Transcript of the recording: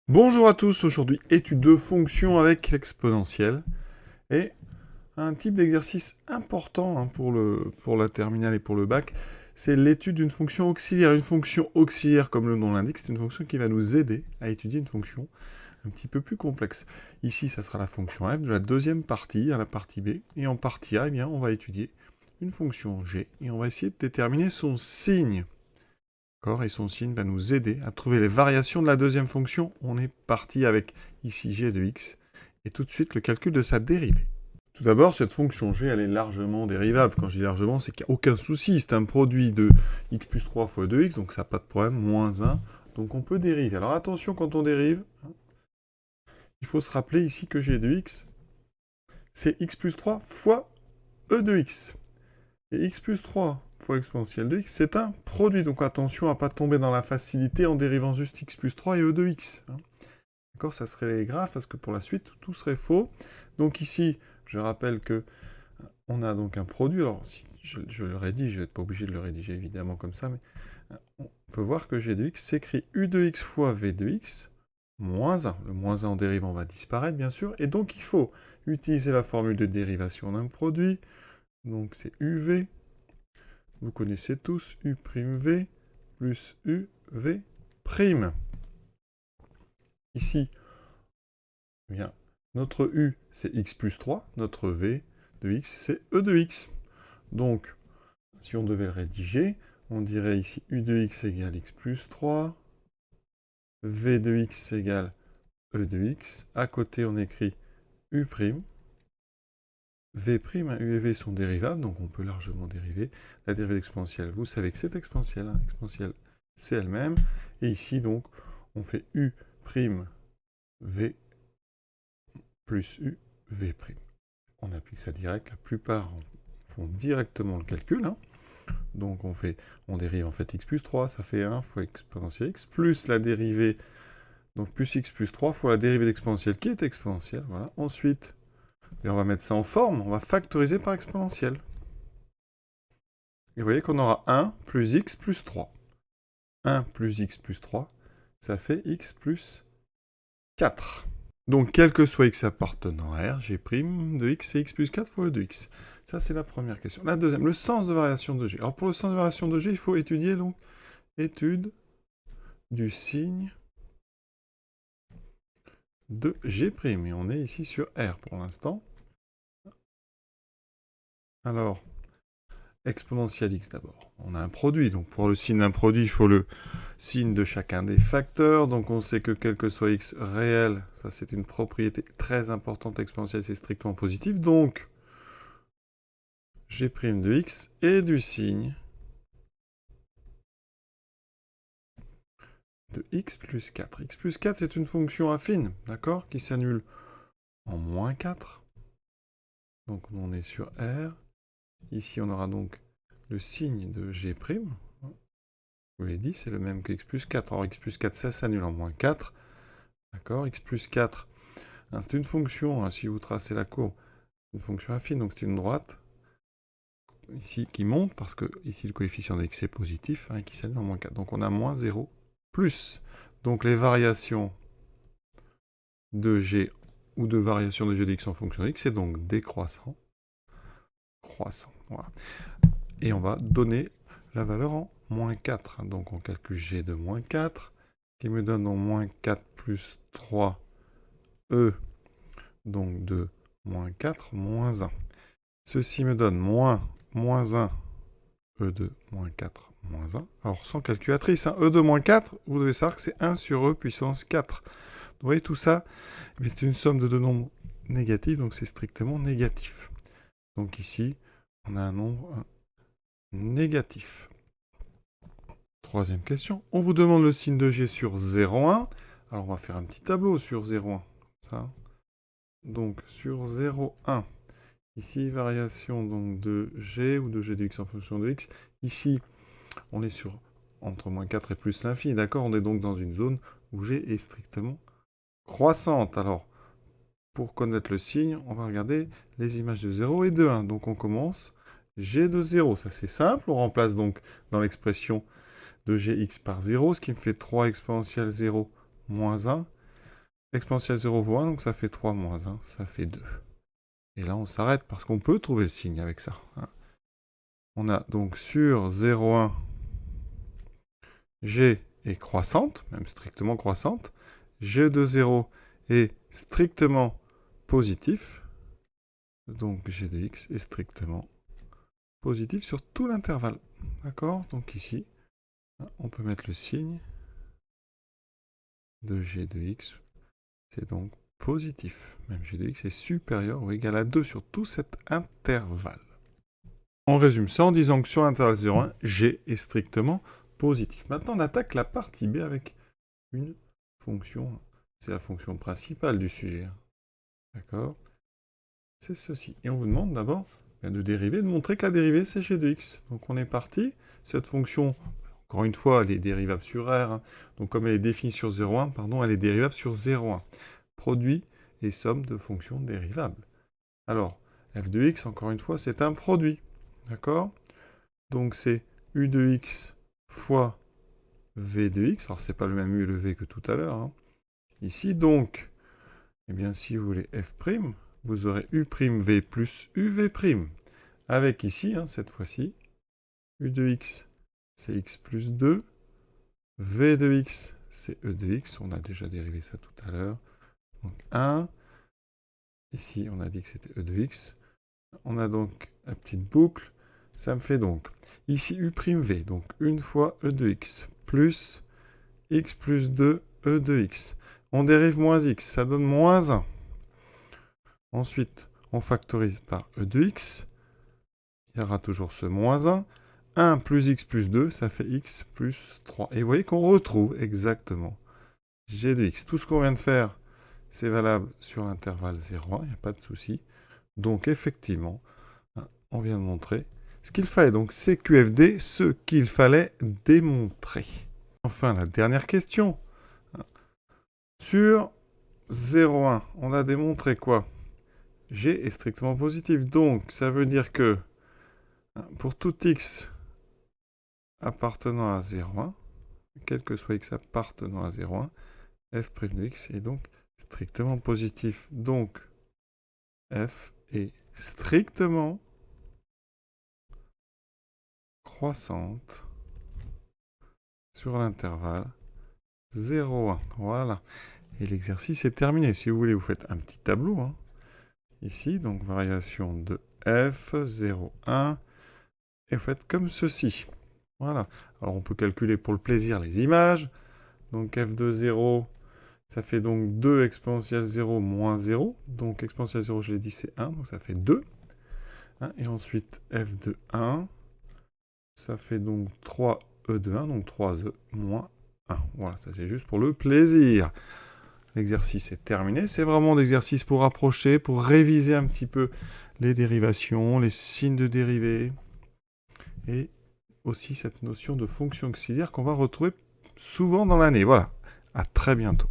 Bonjour à tous, aujourd'hui étude de fonctions avec l'exponentielle et un type d'exercice important pour la terminale et pour le bac, c'est l'étude d'une fonction auxiliaire. Une fonction auxiliaire, comme le nom l'indique, c'est une fonction qui va nous aider à étudier une fonction un petit peu plus complexe. Ici, ça sera la fonction f de la deuxième partie, à la partie b, et en partie a, eh bien, on va étudier une fonction g et on va essayer de déterminer son signe. Et son signe va nous aider à trouver les variations de la deuxième fonction. On est parti avec ici g de x, et tout de suite le calcul de sa dérivée. Tout d'abord, cette fonction g, elle est largement dérivable. Quand je dis largement, c'est qu'il n'y a aucun souci. C'est un produit de x plus 3 fois 2x, donc ça n'a pas de problème, moins 1. Donc on peut dériver. Alors attention, quand on dérive, il faut se rappeler ici que g de x, c'est x plus 3 fois e de x. Et x plus 3 fois exponentielle de x, c'est un produit. Donc attention à ne pas tomber dans la facilité en dérivant juste x plus 3 et e de x. D'accord, ça serait grave parce que pour la suite, tout serait faux. Donc ici, je rappelle que on a donc un produit. Alors, si je le rédige, je ne vais pas obligé de le rédiger évidemment comme ça, mais on peut voir que g de x s'écrit u de x fois v de x moins 1. Le moins 1 en dérivant va disparaître, bien sûr. Et donc, il faut utiliser la formule de dérivation d'un produit. Donc, c'est uv. Vous connaissez tous u'v plus uv'. Ici, eh bien, notre u, c'est x plus 3. Notre v de x, c'est e de x. Donc, si on devait le rédiger, on dirait ici u de x égale x plus 3. V de x égale e de x. À côté, on écrit u'. V', u et v sont dérivables, donc on peut largement dériver. La dérivée exponentielle, vous savez que c'est exponentielle. Exponentielle, c'est elle-même. Et ici, donc, on fait u' v plus u v'. On applique ça direct. La plupart font directement le calcul. Donc on dérive en fait x plus 3, ça fait 1 fois exponentielle x, plus la dérivée, donc plus x plus 3 fois la dérivée d'exponentielle qui est exponentielle. Voilà. Ensuite, et on va mettre ça en forme, on va factoriser par exponentielle. Et vous voyez qu'on aura 1 plus x plus 3. 1 plus x plus 3, ça fait x plus 4. Donc, quel que soit x appartenant à R, g' de x, c'est x plus 4 fois e de x. Ça, c'est la première question. La deuxième, le sens de variation de g. Alors, pour le sens de variation de g, il faut étudier, donc, étude du signe de g'. Et on est ici sur R pour l'instant. Alors, exponentielle x d'abord. On a un produit, donc pour le signe d'un produit, il faut le signe de chacun des facteurs. Donc on sait que quel que soit x réel, ça c'est une propriété très importante exponentielle, c'est strictement positif. Donc, g' de x et du signe de x plus 4. X plus 4, c'est une fonction affine, d'accord, qui s'annule en moins 4. Donc on est sur R. Ici, on aura donc le signe de g'. Vous l'avez dit, c'est le même que x plus 4. Alors, x plus 4, ça s'annule en moins 4. D'accord, x plus 4, c'est une fonction, si vous tracez la courbe, une fonction affine, donc c'est une droite, ici, qui monte, parce que ici, le coefficient de x est positif, qui s'annule en moins 4. Donc, on a moins 0, plus. Donc, les variations de g, ou de variation de g de x en fonction de x, c'est donc décroissant, croissant, voilà. Et on va donner la valeur en moins 4. Donc, on calcule g de moins 4, qui me donne en moins 4 plus 3 e, donc de moins 4, moins 1. Ceci me donne moins 1, e de moins 4, moins 1. Alors, sans calculatrice, e de moins 4, vous devez savoir que c'est 1 sur e puissance 4. Vous voyez tout ça, c'est une somme de deux nombres négatifs, donc c'est strictement négatif. Donc ici, on a un nombre négatif. Troisième question, on vous demande le signe de g sur 0,1. Alors, on va faire un petit tableau sur 0,1. Ça. Donc, sur 0,1. Ici, variation donc de g ou de g de x en fonction de x. Ici, on est sur entre moins 4 et plus l'infini, d'accord? On est donc dans une zone où g est strictement croissante. Alors, pour connaître le signe, on va regarder les images de 0 et de 1. Donc, on commence g de 0. Ça, c'est simple. On remplace donc dans l'expression de gx par 0, ce qui me fait 3 exponentielle 0 moins 1. exponentielle 0 vaut 1, donc ça fait 3 moins 1, ça fait 2. Et là, on s'arrête parce qu'on peut trouver le signe avec ça. On a donc sur 0,1, g est croissante, même strictement croissante. G de 0 est strictement positif. Donc g de x est strictement positif sur tout l'intervalle. D'accord? Donc ici, on peut mettre le signe de g de x. C'est donc positif. Même g de x est supérieur ou égal à 2 sur tout cet intervalle. On résume ça en disant que sur l'intervalle 0,1, g est strictement positif. Maintenant, on attaque la partie b avec une fonction. C'est la fonction principale du sujet. D'accord? C'est ceci. Et on vous demande d'abord de dériver, de montrer que la dérivée, c'est g de x. Donc on est parti. Cette fonction, encore une fois, elle est dérivable sur R. Donc comme elle est définie sur 0,1, pardon, elle est dérivable sur 0,1. Produit et somme de fonctions dérivables. Alors, f de x, encore une fois, c'est un produit. D'accord? Donc c'est u de x fois v de x. Alors c'est pas le même u et le v que tout à l'heure. Ici, donc, eh bien, si vous voulez f', vous aurez u'v plus uv'. Avec ici, cette fois-ci, u de x, c'est x plus 2. V de x, c'est e de x. On a déjà dérivé ça tout à l'heure. Donc 1. Ici, on a dit que c'était e de x. On a donc la petite boucle. Ça me fait donc, ici u'v, donc une fois e de x, plus x plus 2 e de x. On dérive moins x, ça donne moins 1. Ensuite, on factorise par e de x. Il y aura toujours ce moins 1. 1 plus x plus 2, ça fait x plus 3. Et vous voyez qu'on retrouve exactement g de x. Tout ce qu'on vient de faire, c'est valable sur l'intervalle 0,1, il n'y a pas de souci. Donc effectivement, on vient de montrer ce qu'il fallait. Donc c'est QFD, ce qu'il fallait démontrer. Enfin, la dernière question. Sur 0,1, on a démontré quoi? G est strictement positif. Donc, ça veut dire que pour tout x appartenant à 0,1, quel que soit x appartenant à 0,1, f' de x est donc strictement positif. Donc, f est strictement croissante sur l'intervalle 0,1. Voilà. Et l'exercice est terminé. Si vous voulez, vous faites un petit tableau. Ici, donc variation de f, 0,1. Et vous faites comme ceci. Voilà. Alors, on peut calculer pour le plaisir les images. Donc, f de 0, ça fait donc 2 exponentielle 0 moins 0. Donc, exponentielle 0, je l'ai dit, c'est 1. Donc, ça fait 2. Et ensuite, f de 1, ça fait donc 3e de 1. Donc, 3e moins 1. Voilà, ça c'est juste pour le plaisir. L'exercice est terminé. C'est vraiment d'exercice pour approcher, pour réviser un petit peu les dérivations, les signes de dérivée. Et aussi cette notion de fonction auxiliaire qu'on va retrouver souvent dans l'année. Voilà, à très bientôt.